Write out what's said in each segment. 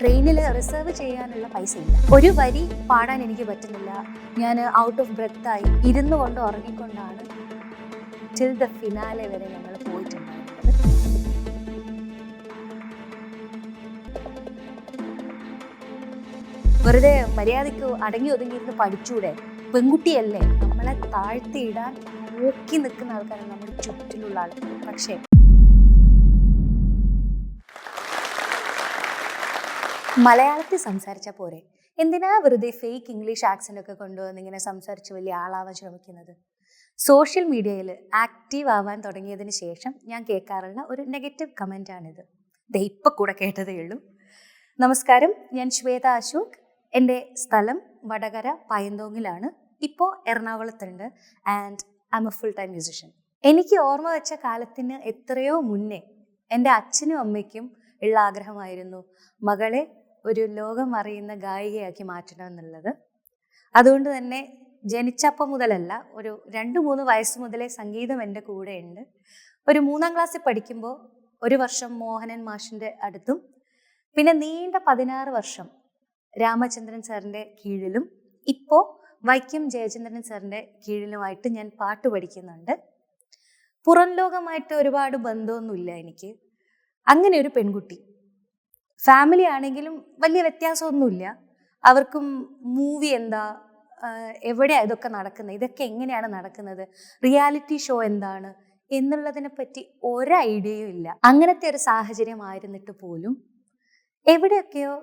ട്രെയിനിൽ റിസർവ് ചെയ്യാനുള്ള പൈസ ഇല്ല. ഒരു വരി പാടാൻ എനിക്ക് പറ്റുന്നില്ല. ഞാൻ ഔട്ട് ഓഫ് ബ്രെത്ത് ആയി ഇരുന്നു കൊണ്ട് ഉറങ്ങിക്കൊണ്ടാണ് ടിൽ ദ ഫിനാലെ വരെ ഞങ്ങൾ പോയിട്ടുണ്ടായിരുന്നത്. വെറുതെ മര്യാദയ്ക്ക് അടങ്ങി ഒതുങ്ങിയിരുന്ന് പഠിച്ചൂടെ? പെൺകുട്ടിയല്ലേ? നമ്മളെ താഴ്ത്തിയിടാൻ നോക്കി നിൽക്കുന്ന ആൾക്കാരാണ് നമ്മുടെ ചുറ്റിലുള്ള ആൾക്കാർ. പക്ഷേ മലയാളത്തിൽ സംസാരിച്ചാൽ പോരെ? എന്തിനാ വെറുതെ ഫേക്ക് ഇംഗ്ലീഷ് ആക്സൻ്റ് ഒക്കെ കൊണ്ടുവന്ന് ഇങ്ങനെ സംസാരിച്ച് വലിയ ആളാവാൻ ശ്രമിക്കുന്നത്? സോഷ്യൽ മീഡിയയിൽ ആക്റ്റീവ് ആവാൻ തുടങ്ങിയതിന് ശേഷം ഞാൻ കേൾക്കാറുള്ള ഒരു നെഗറ്റീവ് കമൻ്റാണിത്. ദേ ഇപ്പം കൂടെ കേട്ടതേ ഉള്ളൂ. നമസ്കാരം, ഞാൻ ശ്വേത അശോക്. എൻ്റെ സ്ഥലം വടകര പയന്തോങ്ങിലാണ്. ഇപ്പോൾ എറണാകുളത്തുണ്ട്. And I am a full time musician. എനിക്ക് ഓർമ്മ വെച്ച കാലത്തിന് എത്രയോ മുന്നേ എൻ്റെ അച്ഛനും അമ്മയ്ക്കും ഉള്ള ആഗ്രഹമായിരുന്നു മകളെ ഒരു ലോകം അറിയുന്ന ഗായികയാക്കി മാറ്റണം എന്നുള്ളത്. അതുകൊണ്ട് തന്നെ ജനിച്ചപ്പം മുതലല്ല, ഒരു 2-3 വയസ്സ് മുതലേ സംഗീതം എൻ്റെ കൂടെ ഉണ്ട്. ഒരു 3ാം ക്ലാസ്സിൽ പഠിക്കുമ്പോൾ ഒരു വർഷം മോഹനൻ മാഷിൻ്റെ അടുത്തും പിന്നെ നീണ്ട 16 വർഷം രാമചന്ദ്രൻ സാറിൻ്റെ കീഴിലും ഇപ്പോൾ വൈക്കം ജയചന്ദ്രൻ സാറിൻ്റെ കീഴിലുമായിട്ട് ഞാൻ പാട്ട് പഠിക്കുന്നുണ്ട്. പുറം ലോകമായിട്ട് ഒരുപാട് ബന്ധമൊന്നുമില്ല എനിക്ക്. അങ്ങനെ ഒരു പെൺകുട്ടി, ഫാമിലി ആണെങ്കിലും വലിയ വ്യത്യാസമൊന്നുമില്ല. അവർക്കും മൂവി എന്താ, എവിടെയാണ് ഇതൊക്കെ നടക്കുന്നത്, ഇതൊക്കെ എങ്ങനെയാണ് നടക്കുന്നത്, റിയാലിറ്റി ഷോ എന്താണ് എന്നുള്ളതിനെ പറ്റി ഒരു ഐഡിയയും ഇല്ല. അങ്ങനത്തെ ഒരു സാഹചര്യമായിരുന്നിട്ട് പോലും എവിടെയൊക്കെയോ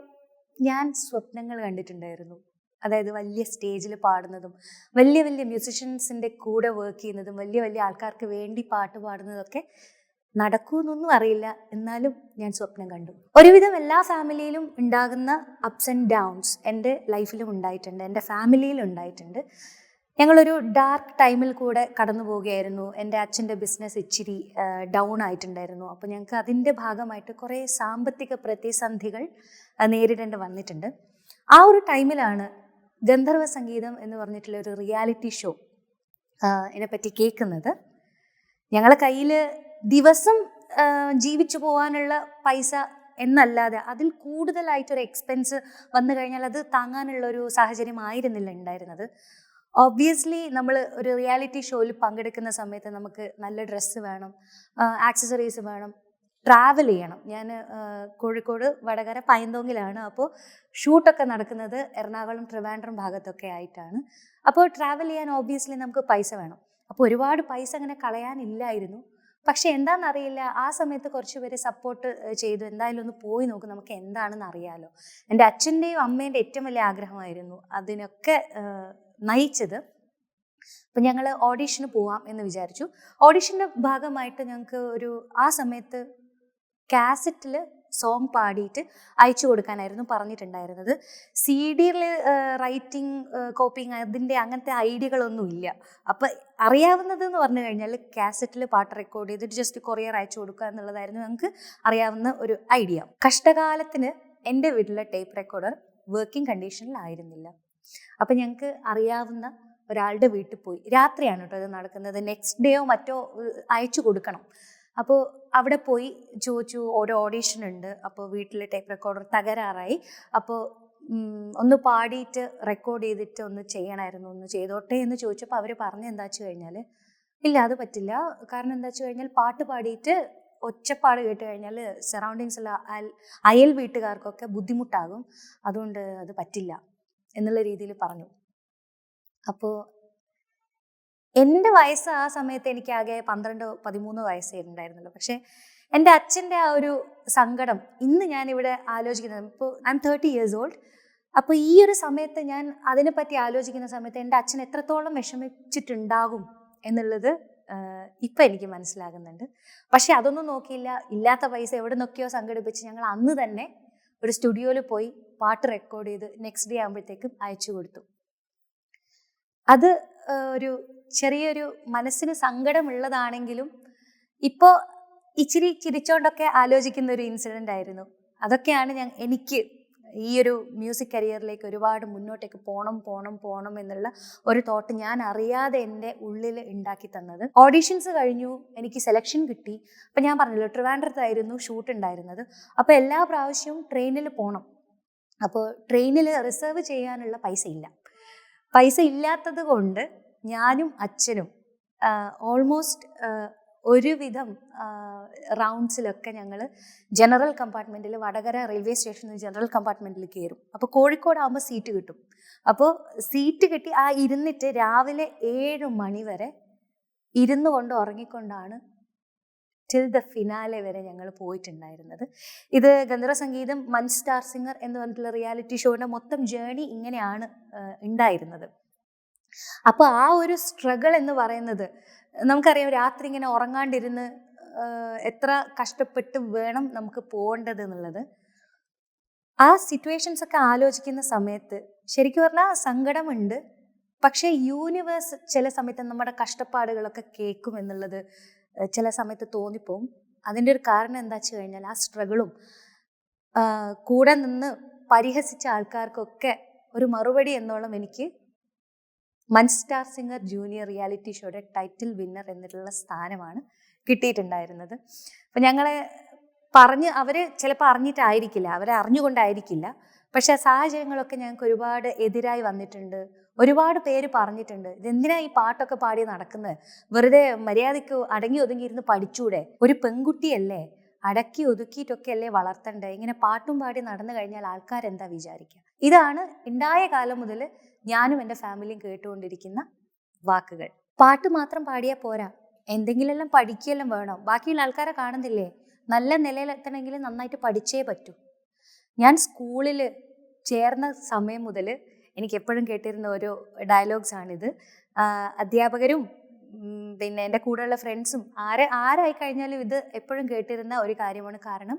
ഞാൻ സ്വപ്നങ്ങൾ കണ്ടിട്ടുണ്ടായിരുന്നു. അതായത് വലിയ സ്റ്റേജിൽ പാടുന്നതും വലിയ വലിയ മ്യൂസിഷ്യൻസിൻ്റെ കൂടെ വർക്ക് ചെയ്യുന്നതും വലിയ വലിയ ആൾക്കാർക്ക് വേണ്ടി പാട്ട് പാടുന്നതൊക്കെ നടക്കുമെന്നൊന്നും അറിയില്ല, എന്നാലും ഞാൻ സ്വപ്നം കണ്ടു. ഒരുവിധം എല്ലാ ഫാമിലിയിലും ഉണ്ടാകുന്ന അപ്സ് ആൻഡ് ഡൗൺസ് എൻ്റെ ലൈഫിലും ഉണ്ടായിട്ടുണ്ട്, എൻ്റെ ഫാമിലിയിലും ഉണ്ടായിട്ടുണ്ട്. ഞങ്ങളൊരു ഡാർക്ക് ടൈമിൽ കൂടെ കടന്നു പോവുകയായിരുന്നു. എൻ്റെ അച്ഛൻ്റെ ബിസിനസ് ഇച്ചിരി ഡൗൺ ആയിട്ടുണ്ടായിരുന്നു. അപ്പോൾ ഞങ്ങൾക്ക് അതിൻ്റെ ഭാഗമായിട്ട് കുറേ സാമ്പത്തിക പ്രതിസന്ധികൾ നേരിടേണ്ടി വന്നിട്ടുണ്ട്. ആ ഒരു ടൈമിലാണ് ഗന്ധർവ സംഗീതം എന്ന് പറഞ്ഞിട്ടുള്ള ഒരു റിയാലിറ്റി ഷോ ഇതിനെപ്പറ്റി കേൾക്കുന്നത്. ഞങ്ങളെ കയ്യിൽ ദിവസം ജീവിച്ചു പോകാനുള്ള പൈസ എന്നല്ലാതെ അതിൽ കൂടുതലായിട്ടൊരു എക്സ്പെൻസ് വന്നു കഴിഞ്ഞാൽ അത് താങ്ങാനുള്ളൊരു സാഹചര്യം ആയിരുന്നില്ല ഉണ്ടായിരുന്നത്. ഒബ്വിയസ്ലി നമ്മൾ ഒരു റിയാലിറ്റി ഷോയിൽ പങ്കെടുക്കുന്ന സമയത്ത് നമുക്ക് നല്ല ഡ്രസ്സ് വേണം, ആക്സസറീസ് വേണം, ട്രാവൽ ചെയ്യണം. ഞാൻ കോഴിക്കോട് വടകര പയന്തോങ്ങിലാണ്. അപ്പോൾ ഷൂട്ടൊക്കെ നടക്കുന്നത് എറണാകുളം ട്രിവാൻഡ്രം ഭാഗത്തൊക്കെ ആയിട്ടാണ്. അപ്പോൾ ട്രാവൽ ചെയ്യാൻ ഒബ്വിയസ്ലി നമുക്ക് പൈസ വേണം. അപ്പോൾ ഒരുപാട് പൈസ അങ്ങനെ കളയാനില്ലായിരുന്നു. പക്ഷെ എന്താണെന്നറിയില്ല, ആ സമയത്ത് കുറച്ച് പേര് സപ്പോർട്ട് ചെയ്തു. എന്തായാലും ഒന്ന് പോയി നോക്കും, നമുക്ക് എന്താണെന്ന് അറിയാലോ. എൻ്റെ അച്ഛൻ്റെയും അമ്മേൻ്റെ ഏറ്റവും വലിയ ആഗ്രഹമായിരുന്നു അതിനൊക്കെ നയിച്ചത്. അപ്പം ഞങ്ങൾ ഓഡീഷന് പോവാം എന്ന് വിചാരിച്ചു. ഓഡീഷൻ്റെ ഭാഗമായിട്ട് ഞങ്ങൾക്ക് ആ സമയത്ത് കാസറ്റിൽ സോങ് പാടിയിട്ട് അയച്ചു കൊടുക്കാനായിരുന്നു പറഞ്ഞിട്ടുണ്ടായിരുന്നത്. CD-യിൽ റൈറ്റിംഗ്, കോപ്പിങ് അതിൻ്റെ അങ്ങനത്തെ ഐഡിയകളൊന്നും ഇല്ല. അപ്പം അറിയാവുന്നതെന്ന് പറഞ്ഞു കഴിഞ്ഞാൽ കാസറ്റിൽ പാട്ട് റെക്കോർഡ് ചെയ്തിട്ട് ജസ്റ്റ് കൊറിയർ അയച്ചു കൊടുക്കുക എന്നുള്ളതായിരുന്നു ഞങ്ങൾക്ക് അറിയാവുന്ന ഒരു ഐഡിയ. കഷ്ടകാലത്തിന് എൻ്റെ വീട്ടിലെ ടേപ്പ് റെക്കോർഡർ വർക്കിംഗ് കണ്ടീഷനിലായിരുന്നില്ല. അപ്പം ഞങ്ങൾക്ക് അറിയാവുന്ന ഒരാളുടെ വീട്ടിൽ പോയി, രാത്രിയാണ് കേട്ടോ ഇത് നടക്കുന്നത്, നെക്സ്റ്റ് ഡേയോ മറ്റോ അയച്ചു കൊടുക്കണം. അപ്പോൾ അവിടെ പോയി ചോദിച്ചു, ഓരോ ഓഡീഷൻ ഉണ്ട്, അപ്പോൾ വീട്ടിൽ ടേപ്പ് റെക്കോർഡർ തകരാറായി, അപ്പോൾ ഒന്ന് പാടിയിട്ട് റെക്കോർഡ് ചെയ്തിട്ട് ഒന്ന് ചെയ്യണമായിരുന്നു, ഒന്ന് ചെയ്തോട്ടെ എന്ന് ചോദിച്ചപ്പോൾ അവർ പറഞ്ഞ് എന്താ വെച്ച് കഴിഞ്ഞാൽ ഇല്ല അത് പറ്റില്ല. കാരണം എന്താ വെച്ച് കഴിഞ്ഞാൽ പാട്ട് പാടിയിട്ട് ഒച്ചപ്പാട് കേട്ട് കഴിഞ്ഞാൽ സറൗണ്ടിങ്സുള്ള അയൽ വീട്ടുകാർക്കൊക്കെ ബുദ്ധിമുട്ടാകും, അതുകൊണ്ട് അത് പറ്റില്ല എന്നുള്ള രീതിയിൽ പറഞ്ഞു. അപ്പോൾ എൻ്റെ വയസ്സ് ആ സമയത്ത് എനിക്കാകെ 12-13 വയസ്സേ ഉണ്ടായിരുന്നുള്ളൂ. പക്ഷേ എൻ്റെ അച്ഛൻ്റെ ആ ഒരു സങ്കടം ഇന്ന് ഞാനിവിടെ ആലോചിക്കുന്നത്, ഇപ്പോൾ ഐ എം 30 years old. അപ്പോൾ ഈ ഒരു സമയത്ത് ഞാൻ അതിനെപ്പറ്റി ആലോചിക്കുന്ന സമയത്ത് എൻ്റെ അച്ഛൻ എത്രത്തോളം വിഷമിച്ചിട്ടുണ്ടാകും എന്നുള്ളത് ഇപ്പം എനിക്ക് മനസ്സിലാകുന്നുണ്ട്. പക്ഷെ അതൊന്നും നോക്കിയില്ല. ഇല്ലാത്ത പൈസ എവിടെ നിന്നൊക്കെയോ സംഘടിപ്പിച്ച് ഞങ്ങൾ അന്ന് തന്നെ ഒരു സ്റ്റുഡിയോയിൽ പോയി പാട്ട് റെക്കോർഡ് ചെയ്ത് നെക്സ്റ്റ് ഡേ ആകുമ്പോഴത്തേക്കും അയച്ചു കൊടുത്തു. അത് ഒരു ചെറിയൊരു മനസ്സിന് സങ്കടമുള്ളതാണെങ്കിലും ഇപ്പോൾ ഇച്ചിരി ചിരിച്ചോണ്ടൊക്കെ ആലോചിക്കുന്ന ഒരു ഇൻസിഡൻ്റ് ആയിരുന്നു. അതൊക്കെയാണ് എനിക്ക് ഈ ഒരു മ്യൂസിക് കരിയറിലേക്ക് ഒരുപാട് മുന്നോട്ടേക്ക് പോകണം എന്നുള്ള ഒരു തോട്ട് ഞാൻ അറിയാതെ എൻ്റെ ഉള്ളിൽ ഉണ്ടാക്കി തന്നത്. ഓഡീഷൻസ് കഴിഞ്ഞു, എനിക്ക് സെലക്ഷൻ കിട്ടി. അപ്പം ഞാൻ പറഞ്ഞല്ലോ ട്രിവാൻഡ്രത്തായിരുന്നു ഷൂട്ട് ഉണ്ടായിരുന്നത്. അപ്പോൾ എല്ലാ പ്രാവശ്യവും ട്രെയിനിൽ പോകണം. അപ്പോൾ ട്രെയിനിൽ റിസർവ് ചെയ്യാനുള്ള പൈസ ഇല്ലാത്തത് കൊണ്ട് ഞാനും അച്ഛനും ഓൾമോസ്റ്റ് ഒരുവിധം റൗണ്ട്സിലൊക്കെ ഞങ്ങൾ ജനറൽ കമ്പാർട്ട്മെൻറ്റിൽ, വടകര റെയിൽവേ സ്റ്റേഷനിൽ ജനറൽ കമ്പാർട്ട്മെൻറ്റിൽ കയറും. അപ്പോൾ കോഴിക്കോടാകുമ്പോൾ സീറ്റ് കിട്ടും. അപ്പോൾ സീറ്റ് കിട്ടി ഇരുന്നിട്ട് രാവിലെ 7 മണി വരെ ഇരുന്നു കൊണ്ട് ഉറങ്ങിക്കൊണ്ടാണ് ടിൽ ദ ഫിനാലെ വരെ ഞങ്ങൾ പോയിട്ടുണ്ടായിരുന്നത്. ഇത് ഗന്ധർവ സംഗീതം മഞ്ച് സ്റ്റാർ സിംഗർ എന്ന് പറഞ്ഞിട്ടുള്ള റിയാലിറ്റി ഷോയുടെ മൊത്തം ജേണി ഇങ്ങനെയാണ് ഉണ്ടായിരുന്നത്. അപ്പോൾ ആ ഒരു സ്ട്രഗിൾ എന്ന് പറയുന്നത് നമുക്കറിയാം. രാത്രി ഇങ്ങനെ ഉറങ്ങാണ്ടിരുന്ന് എത്ര കഷ്ടപ്പെട്ട് വേണം നമുക്ക് പോകേണ്ടത് എന്നുള്ളത്. ആ സിറ്റുവേഷൻസ് ഒക്കെ ആലോചിക്കുന്ന സമയത്ത് ശരിക്കും പറഞ്ഞാൽ സങ്കടമുണ്ട്. പക്ഷേ യൂണിവേഴ്സ് ചില സമയത്ത് നമ്മുടെ കഷ്ടപ്പാടുകളൊക്കെ കേൾക്കും എന്നുള്ളത് ചില സമയത്ത് തോന്നിപ്പോവും. അതിൻ്റെ ഒരു കാരണം എന്താ വെച്ച് കഴിഞ്ഞാൽ ആ സ്ട്രഗിളും കൂടെ നിന്ന് പരിഹസിച്ച ആൾക്കാർക്കൊക്കെ ഒരു മറുപടി എന്നോളം എനിക്ക് Munch star singer junior reality ഷോയുടെ ടൈറ്റിൽ വിന്നർ എന്നിട്ടുള്ള സ്ഥാനമാണ് കിട്ടിയിട്ടുണ്ടായിരുന്നത്. അപ്പം ഞങ്ങളെ അവർ ചിലപ്പോൾ അറിഞ്ഞിട്ടായിരിക്കില്ല, അവരെ അറിഞ്ഞുകൊണ്ടായിരിക്കില്ല. പക്ഷെ ആ സാഹചര്യങ്ങളൊക്കെ ഞങ്ങൾക്ക് ഒരുപാട് എതിരായി വന്നിട്ടുണ്ട്. ഒരുപാട് പേര് പറഞ്ഞിട്ടുണ്ട്, ഇതെന്തിനാ ഈ പാട്ടൊക്കെ പാടി നടക്കുന്നത്, വെറുതെ മര്യാദയ്ക്ക് അടങ്ങി ഒതുങ്ങിയിരുന്ന് പഠിച്ചൂടെ, ഒരു പെൺകുട്ടിയല്ലേ, അടക്കി ഒതുക്കിയിട്ടൊക്കെ അല്ലേ വളർത്തണ്ടേ, ഇങ്ങനെ പാട്ടും പാടി നടന്നു കഴിഞ്ഞാൽ ആൾക്കാരെന്താ വിചാരിക്കുക. ഇതാണ് ഉണ്ടായ കാലം മുതൽ ഞാനും എൻ്റെ ഫാമിലിയും കേട്ടുകൊണ്ടിരിക്കുന്ന വാക്കുകൾ. പാട്ട് മാത്രം പാടിയാൽ പോരാ, എന്തെങ്കിലെല്ലാം പഠിക്കുകയെല്ലാം വേണം. ബാക്കിയുള്ള ആൾക്കാരെ കാണുന്നില്ലേ, നല്ല നിലയിലെത്തണമെങ്കിൽ നന്നായിട്ട് പഠിച്ചേ പറ്റൂ. ഞാൻ സ്കൂളിൽ ചേർന്ന സമയം മുതൽ എനിക്ക് എപ്പോഴും കേട്ടിരുന്ന ഒരു ഡയലോഗ്സ് ആണിത്. അധ്യാപകരും പിന്നെ എൻ്റെ കൂടെയുള്ള ഫ്രണ്ട്സും ആരായി കഴിഞ്ഞാലും ഇത് എപ്പോഴും കേട്ടിരുന്ന ഒരു കാര്യമാണ്. കാരണം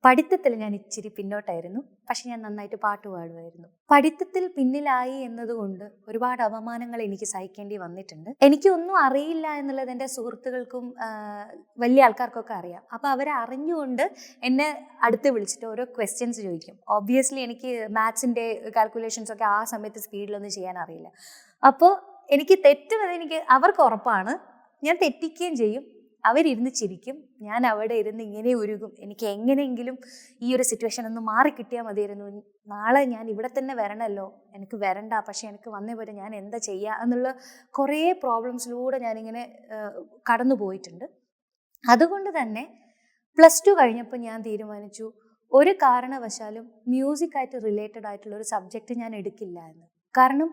പഠിത്തത്തിൽ ഞാൻ ഇച്ചിരി പിന്നോട്ടായിരുന്നു, പക്ഷെ ഞാൻ നന്നായിട്ട് പാട്ട് പാടുമായിരുന്നു. പഠിത്തത്തിൽ പിന്നിലായി എന്നതുകൊണ്ട് ഒരുപാട് അപമാനങ്ങൾ എനിക്ക് സഹിക്കേണ്ടി വന്നിട്ടുണ്ട്. എനിക്കൊന്നും അറിയില്ല എന്നുള്ളത് എൻ്റെ സുഹൃത്തുക്കൾക്കും വലിയ ആൾക്കാർക്കൊക്കെ അറിയാം. അപ്പോൾ അവരെ അറിഞ്ഞുകൊണ്ട് എന്നെ അടുത്ത് വിളിച്ചിട്ട് ഓരോ ക്വസ്റ്റ്യൻസ് ചോദിക്കും. ഒബ്വിയസ്ലി എനിക്ക് മാത്സിൻ്റെ കാൽക്കുലേഷൻസ് ഒക്കെ ആ സമയത്ത് സ്പീഡിലൊന്നും ചെയ്യാൻ അറിയില്ല. അപ്പോൾ എനിക്ക് എനിക്ക് അവർക്ക് ഉറപ്പാണ്, ഞാൻ തെറ്റിക്കുകയും ചെയ്യും. അവരിരുന്ന് ചിരിക്കും, ഞാൻ അവിടെ ഇരുന്ന് ഇങ്ങനെ ഉരുകും. എനിക്ക് എങ്ങനെയെങ്കിലും ഈ ഒരു സിറ്റുവേഷൻ ഒന്ന് മാറിക്കിട്ടിയാൽ മതിയായിരുന്നു, നാളെ ഞാൻ ഇവിടെ തന്നെ വരണമല്ലോ, എനിക്ക് വരണ്ട, പക്ഷെ എനിക്ക് വന്നേ പോലെ ഞാൻ എന്താ ചെയ്യുക എന്നുള്ള കുറേ പ്രോബ്ലംസിലൂടെ ഞാനിങ്ങനെ കടന്നു പോയിട്ടുണ്ട്. അതുകൊണ്ട് തന്നെ +2 കഴിഞ്ഞപ്പോൾ ഞാൻ തീരുമാനിച്ചു, ഒരു കാരണവശാലും മ്യൂസിക്കായിട്ട് റിലേറ്റഡ് ആയിട്ടുള്ള ഒരു സബ്ജക്റ്റ് ഞാൻ എടുക്കില്ല എന്ന്. കാരണം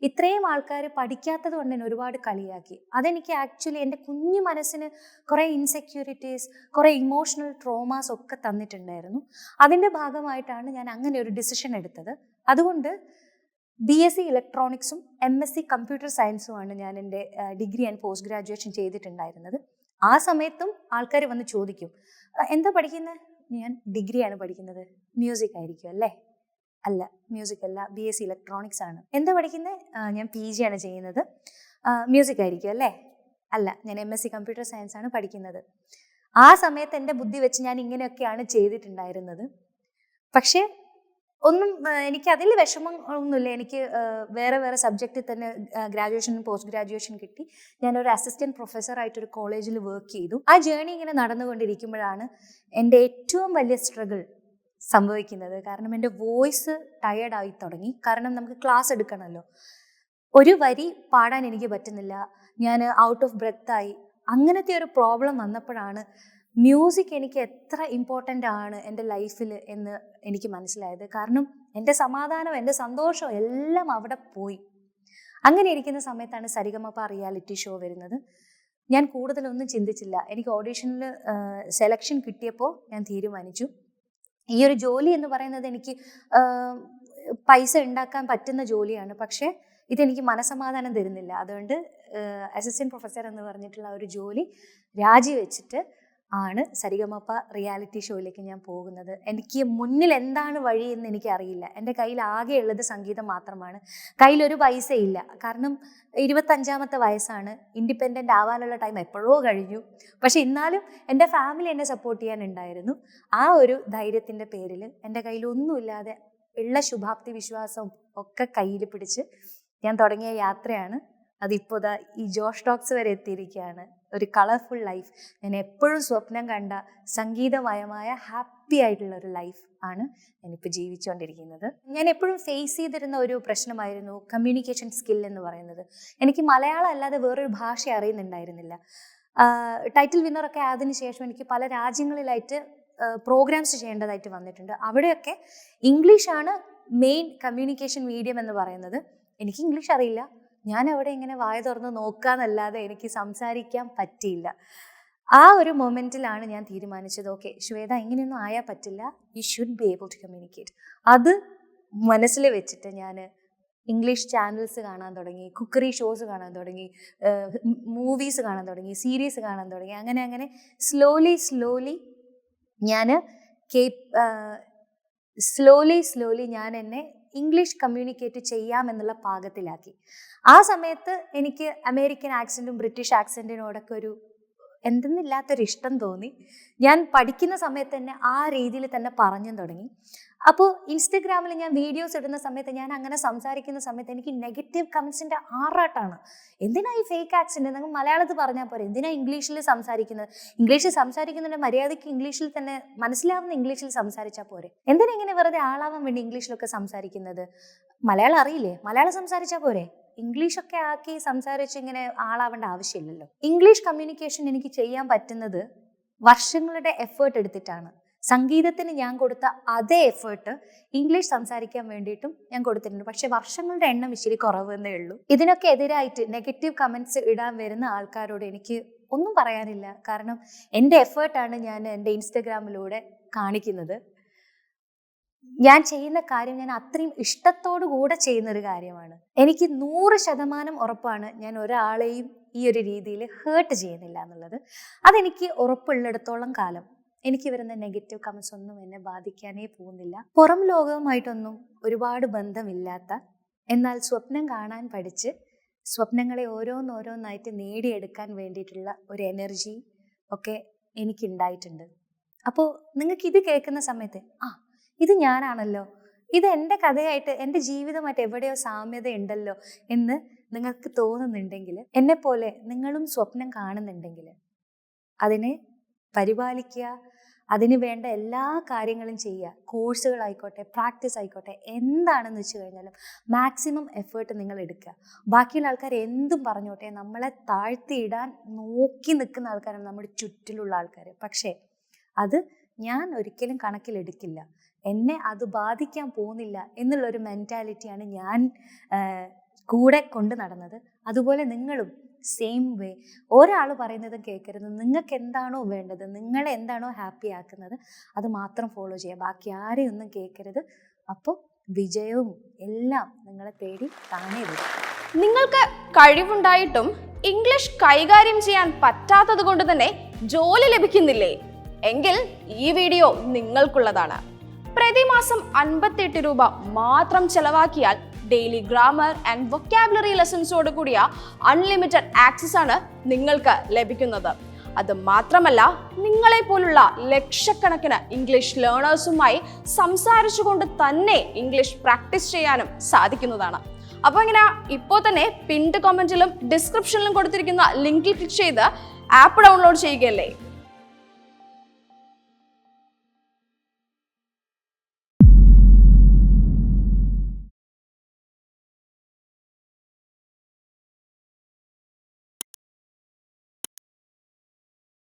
ഇത്രയും ആൾക്കാർ പഠിക്കാത്തത് കൊണ്ട് തന്നെ ഒരുപാട് കളിയാക്കി. അതെനിക്ക് ആക്ച്വലി എൻ്റെ കുഞ്ഞു മനസ്സിന് കുറേ ഇൻസെക്യൂരിറ്റീസ്, കുറേ ഇമോഷണൽ ട്രോമാസ് ഒക്കെ തന്നിട്ടുണ്ടായിരുന്നു. അതിൻ്റെ ഭാഗമായിട്ടാണ് ഞാൻ അങ്ങനെ ഒരു ഡിസിഷൻ എടുത്തത്. അതുകൊണ്ട് BSc ഇലക്ട്രോണിക്സും MSc കമ്പ്യൂട്ടർ സയൻസുമാണ് ഞാൻ എൻ്റെ ഡിഗ്രി ആൻഡ് പോസ്റ്റ് ഗ്രാജുവേഷൻ ചെയ്തിട്ടുണ്ടായിരുന്നത്. ആ സമയത്തും ആൾക്കാർ വന്ന് ചോദിക്കും, എന്താ പഠിക്കുന്നത്? ഞാൻ ഡിഗ്രിയാണ് പഠിക്കുന്നത്. മ്യൂസിക് ആയിരിക്കും അല്ലേ? അല്ല, മ്യൂസിക് അല്ല, BSc ഇലക്ട്രോണിക്സ് ആണ്. എന്താ പഠിക്കുന്നത്? ഞാൻ PG ആണ് ചെയ്യുന്നത്. മ്യൂസിക് ആയിരിക്കും അല്ലേ? അല്ല, ഞാൻ MSc കമ്പ്യൂട്ടർ സയൻസ് ആണ് പഠിക്കുന്നത്. ആ സമയത്ത് എൻ്റെ ബുദ്ധി വെച്ച് ഞാൻ ഇങ്ങനെയൊക്കെയാണ് ചെയ്തിട്ടുണ്ടായിരുന്നത്. പക്ഷേ എനിക്ക് അതിൽ വിഷമം ഒന്നുമില്ല. എനിക്ക് വേറെ സബ്ജക്റ്റിൽ തന്നെ ഗ്രാജുവേഷൻ പോസ്റ്റ് ഗ്രാജുവേഷൻ കിട്ടി. ഞാനൊരു അസിസ്റ്റൻറ്റ് പ്രൊഫസറായിട്ടൊരു കോളേജിൽ വർക്ക് ചെയ്തു. ആ ജേണി ഇങ്ങനെ നടന്നുകൊണ്ടിരിക്കുമ്പോഴാണ് എൻ്റെ ഏറ്റവും വലിയ സ്ട്രഗിൾ സംഭവിക്കുന്നത്. കാരണം എൻ്റെ വോയിസ് ടയേർഡായി തുടങ്ങി. കാരണം നമുക്ക് ക്ലാസ് എടുക്കണമല്ലോ. ഒരു വരി പാടാൻ എനിക്ക് പറ്റുന്നില്ല, ഞാൻ ഔട്ട് ഓഫ് ബ്രെത്തായി. അങ്ങനത്തെ ഒരു പ്രോബ്ലം വന്നപ്പോഴാണ് മ്യൂസിക് എനിക്ക് എത്ര ഇമ്പോർട്ടൻ്റ് ആണ് എൻ്റെ ലൈഫിൽ എന്ന് എനിക്ക് മനസ്സിലായത്. കാരണം എൻ്റെ സമാധാനം, എൻ്റെ സന്തോഷം എല്ലാം അവിടെ പോയി. അങ്ങനെ ഇരിക്കുന്ന സമയത്താണ് സരിഗമപ റിയാലിറ്റി ഷോ വരുന്നത്. ഞാൻ കൂടുതലൊന്നും ചിന്തിച്ചില്ല. എനിക്ക് ഓഡീഷനിൽ സെലക്ഷൻ കിട്ടിയപ്പോൾ ഞാൻ തീരുമാനിച്ചു, ഈ ഒരു ജോലി എന്ന് പറയുന്നത് എനിക്ക് പൈസ ഉണ്ടാക്കാൻ പറ്റുന്ന ജോലിയാണ്, പക്ഷേ ഇതെനിക്ക് മനസമാധാനം തരുന്നില്ല. അതുകൊണ്ട് അസിസ്റ്റൻറ്റ് പ്രൊഫസർ എന്ന് പറഞ്ഞിട്ടുള്ള ഒരു ജോലി രാജിവെച്ചിട്ട് ആണ് സരിഗമപ റിയാലിറ്റി ഷോയിലേക്ക് ഞാൻ പോകുന്നത്. എനിക്ക് മുന്നിൽ എന്താണ് വഴി എന്ന് എനിക്കറിയില്ല. എൻ്റെ കയ്യിൽ ആകെയുള്ളത് സംഗീതം മാത്രമാണ്. കയ്യിലൊരു പൈസയില്ല. കാരണം 25ാമത്തെ വയസ്സാണ്. ഇൻഡിപെൻഡൻ്റ് ആവാനുള്ള ടൈം എപ്പോഴോ കഴിഞ്ഞു. പക്ഷെ എന്നാലും എൻ്റെ ഫാമിലി എന്നെ സപ്പോർട്ട് ചെയ്യാനുണ്ടായിരുന്നു. ആ ഒരു ധൈര്യത്തിൻ്റെ പേരിൽ എൻ്റെ കയ്യിലൊന്നുമില്ലാതെ ഉള്ള ശുഭാപ്തി വിശ്വാസം ഒക്കെ കയ്യിൽ പിടിച്ച് ഞാൻ തുടങ്ങിയ യാത്രയാണ്. അതിപ്പോൾ ഈ ജോഷ് ടോക്സ് വരെ എത്തിയിരിക്കുകയാണ്. ഒരു കളർഫുൾ ലൈഫ്, ഞാൻ എപ്പോഴും സ്വപ്നം കണ്ട സംഗീതമയമായ ഹാപ്പി ആയിട്ടുള്ള ഒരു ലൈഫ് ആണ് ഞാനിപ്പോൾ ജീവിച്ചുകൊണ്ടിരിക്കുന്നത്. ഞാൻ എപ്പോഴും ഫേസ് ചെയ്തിരുന്ന ഒരു പ്രശ്നമായിരുന്നു കമ്മ്യൂണിക്കേഷൻ സ്കിൽ എന്ന് പറയുന്നത്. എനിക്ക് മലയാളം അല്ലാതെ വേറൊരു ഭാഷ അറിയുന്നുണ്ടായിരുന്നില്ല. ടൈറ്റിൽ വിന്നറൊക്കെ ആയതിനു ശേഷം എനിക്ക് പല രാജ്യങ്ങളിലായിട്ട് പ്രോഗ്രാംസ് ചെയ്യേണ്ടതായിട്ട് വന്നിട്ടുണ്ട്. അവിടെയൊക്കെ ഇംഗ്ലീഷാണ് മെയിൻ കമ്മ്യൂണിക്കേഷൻ മീഡിയം എന്ന് പറയുന്നത്. എനിക്ക് ഇംഗ്ലീഷ് അറിയില്ല. ഞാൻ അവിടെ ഇങ്ങനെ വായ തുറന്ന് നോക്കാന്നല്ലാതെ എനിക്ക് സംസാരിക്കാൻ പറ്റിയില്ല. ആ ഒരു മൊമെൻറ്റിലാണ് ഞാൻ തീരുമാനിച്ചത്, ഓക്കെ ശ്വേത, ഇങ്ങനെയൊന്നും ആയാൽ പറ്റില്ല, you should be able to communicate. അത് മനസ്സിൽ വെച്ചിട്ട് ഞാൻ ഇംഗ്ലീഷ് ചാനൽസ് കാണാൻ തുടങ്ങി, കുക്കറി ഷോസ് കാണാൻ തുടങ്ങി, മൂവീസ് കാണാൻ തുടങ്ങി, സീരീസ് കാണാൻ തുടങ്ങി. അങ്ങനെ സ്ലോലി ഞാൻ എന്നെ ഇംഗ്ലീഷ് കമ്മ്യൂണിക്കേറ്റ് ചെയ്യാമെന്നുള്ള പാകത്തിലാക്കി. ആ സമയത്ത് എനിക്ക് അമേരിക്കൻ ആക്സെൻറ്റും ബ്രിട്ടീഷ് ആക്സെൻറ്റിനോടൊക്കെ ഒരു എന്തെന്നില്ലാത്തൊരു ഇഷ്ടം തോന്നി. ഞാൻ പഠിക്കുന്ന സമയത്ത് തന്നെ ആ രീതിയിൽ തന്നെ പറഞ്ഞു തുടങ്ങി. അപ്പോൾ ഇൻസ്റ്റഗ്രാമിൽ ഞാൻ വീഡിയോസ് ഇടുന്ന സമയത്ത്, ഞാൻ അങ്ങനെ സംസാരിക്കുന്ന സമയത്ത് എനിക്ക് നെഗറ്റീവ് കമൻസിൻ്റെ ആറാട്ടാണ്. എന്തിനാ ഈ ഫേക്ക് ആക്സെൻറ്റ്, നിങ്ങൾ മലയാളത്തിൽ പറഞ്ഞാൽ പോരെ, എന്തിനാ ഇംഗ്ലീഷിൽ സംസാരിക്കുന്നത്, ഇംഗ്ലീഷിൽ സംസാരിക്കുന്നതിൻ്റെ മര്യാദയ്ക്ക് ഇംഗ്ലീഷിൽ തന്നെ മനസ്സിലാവുന്ന ഇംഗ്ലീഷിൽ സംസാരിച്ചാൽ പോരെ, എന്തിനാ ഇങ്ങനെ വെറുതെ ആളാവാൻ വേണ്ടി ഇംഗ്ലീഷിലൊക്കെ സംസാരിക്കുന്നത്, മലയാളം അറിയില്ലേ, മലയാളം സംസാരിച്ചാൽ പോരെ, ഇംഗ്ലീഷൊക്കെ ആക്കി സംസാരിച്ച് ഇങ്ങനെ ആളാവേണ്ട ആവശ്യമില്ലല്ലോ. ഇംഗ്ലീഷ് കമ്മ്യൂണിക്കേഷൻ എനിക്ക് ചെയ്യാൻ പറ്റുന്നത് വർഷങ്ങളുടെ എഫേർട്ട് എടുത്തിട്ടാണ്. സംഗീതത്തിന് ഞാൻ കൊടുത്ത അതേ എഫേർട്ട് ഇംഗ്ലീഷ് സംസാരിക്കാൻ വേണ്ടിയിട്ടും ഞാൻ കൊടുത്തിട്ടുണ്ട്. പക്ഷെ വർഷങ്ങളുടെ എണ്ണം ഇച്ചിരി കുറവെന്നേ ഉള്ളൂ. ഇതിനൊക്കെ എതിരായിട്ട് നെഗറ്റീവ് കമൻറ്റ്സ് ഇടാൻ വരുന്ന ആൾക്കാരോട് എനിക്ക് ഒന്നും പറയാനില്ല. കാരണം എൻ്റെ എഫേർട്ടാണ് ഞാൻ എൻ്റെ ഇൻസ്റ്റഗ്രാമിലൂടെ കാണിക്കുന്നത്. ഞാൻ ചെയ്യുന്ന കാര്യം ഞാൻ അത്രയും ഇഷ്ടത്തോടു കൂടെ ചെയ്യുന്നൊരു കാര്യമാണ്. എനിക്ക് 100% ഉറപ്പാണ് ഞാൻ ഒരാളെയും ഈ ഒരു രീതിയിൽ ഹേർട്ട് ചെയ്യുന്നില്ല എന്നുള്ളത്. അതെനിക്ക് ഉറപ്പുള്ളിടത്തോളം കാലം എനിക്ക് വരുന്ന നെഗറ്റീവ് കമൻസ് ഒന്നും എന്നെ ബാധിക്കാനേ പോകുന്നില്ല. പുറം ലോകവുമായിട്ടൊന്നും ഒരുപാട് ബന്ധമില്ലാത്ത, എന്നാൽ സ്വപ്നം കാണാൻ പഠിച്ച് സ്വപ്നങ്ങളെ ഓരോന്നോരോന്നായിട്ട് നേടിയെടുക്കാൻ വേണ്ടിയിട്ടുള്ള ഒരു എനർജി ഒക്കെ എനിക്കുണ്ടായിട്ടുണ്ട്. അപ്പോൾ നിങ്ങൾക്ക് ഇത് കേൾക്കുന്ന സമയത്ത് ഇത് ഞാനാണല്ലോ, ഇത് എൻ്റെ കഥയായിട്ട്, എൻ്റെ ജീവിതമായിട്ട് എവിടെയോ സാമ്യത ഉണ്ടല്ലോ എന്ന് നിങ്ങൾക്ക് തോന്നുന്നുണ്ടെങ്കിൽ, എന്നെപ്പോലെ നിങ്ങളും സ്വപ്നം കാണുന്നുണ്ടെങ്കിൽ അതിനെ പരിപാലിക്കുക, അതിന് വേണ്ട എല്ലാ കാര്യങ്ങളും ചെയ്യുക. കോഴ്സുകളായിക്കോട്ടെ, പ്രാക്ടീസ് ആയിക്കോട്ടെ, എന്താണെന്ന് വെച്ച് കഴിഞ്ഞാലും മാക്സിമം എഫേർട്ട് നിങ്ങൾ എടുക്കുക. ബാക്കിയുള്ള ആൾക്കാർ എന്തും പറഞ്ഞോട്ടെ, നമ്മളെ താഴ്ത്തിയിടാൻ നോക്കി നിൽക്കുന്ന ആൾക്കാരാണ് നമ്മുടെ ചുറ്റിലുള്ള ആൾക്കാർ. പക്ഷേ അത് ഞാൻ ഒരിക്കലും കണക്കിലെടുക്കില്ല. എന്നെ അത് ബാധിക്കാൻ പോകുന്നില്ല എന്നുള്ളൊരു മെൻറ്റാലിറ്റിയാണ് ഞാൻ കൂടെ കൊണ്ട് നടന്നത്. അതുപോലെ നിങ്ങളും സെയിം വേ, ഒരാൾ പറയുന്നതും കേൾക്കരുത്. നിങ്ങൾക്ക് എന്താണോ വേണ്ടത്, നിങ്ങളെ എന്താണോ ഹാപ്പി ആക്കുന്നത് അത് മാത്രം ഫോളോ ചെയ്യുക. ബാക്കി ആരെയും ഒന്നും കേൾക്കരുത്. അപ്പോൾ വിജയവും എല്ലാം നിങ്ങളെ തേടി താനേ വരും. നിങ്ങൾക്ക് കഴിവുണ്ടായിട്ടും ഇംഗ്ലീഷ് കൈകാര്യം ചെയ്യാൻ പറ്റാത്തത് കൊണ്ട് തന്നെ ജോലി ലഭിക്കുന്നില്ലേ? എങ്കിൽ ഈ വീഡിയോ നിങ്ങൾക്കുള്ളതാണ്. പ്രതിമാസം 58 രൂപ മാത്രം ചെലവാക്കിയാൽ ഡെയിലി ഗ്രാമർ ആൻഡ് വൊക്കാബുലറി ലെസൺസോട് കൂടിയ അൺലിമിറ്റഡ് ആക്സസ് ആണ് നിങ്ങൾക്ക് ലഭിക്കുന്നത്. അത് മാത്രമല്ല, നിങ്ങളെ പോലുള്ള ലക്ഷക്കണക്കിന് ഇംഗ്ലീഷ് ലേണേഴ്സുമായി സംസാരിച്ചുകൊണ്ട് തന്നെ ഇംഗ്ലീഷ് പ്രാക്ടീസ് ചെയ്യാനും സാധിക്കുന്നതാണ്. അപ്പോൾ ഇങ്ങനെ ഇപ്പോൾ തന്നെ പിൻഡ് കമന്റിലും ഡിസ്ക്രിപ്ഷനിലും കൊടുത്തിരിക്കുന്ന ലിങ്കിൽ ക്ലിക്ക് ചെയ്ത് ആപ്പ് ഡൗൺലോഡ് ചെയ്യുകയല്ലേ.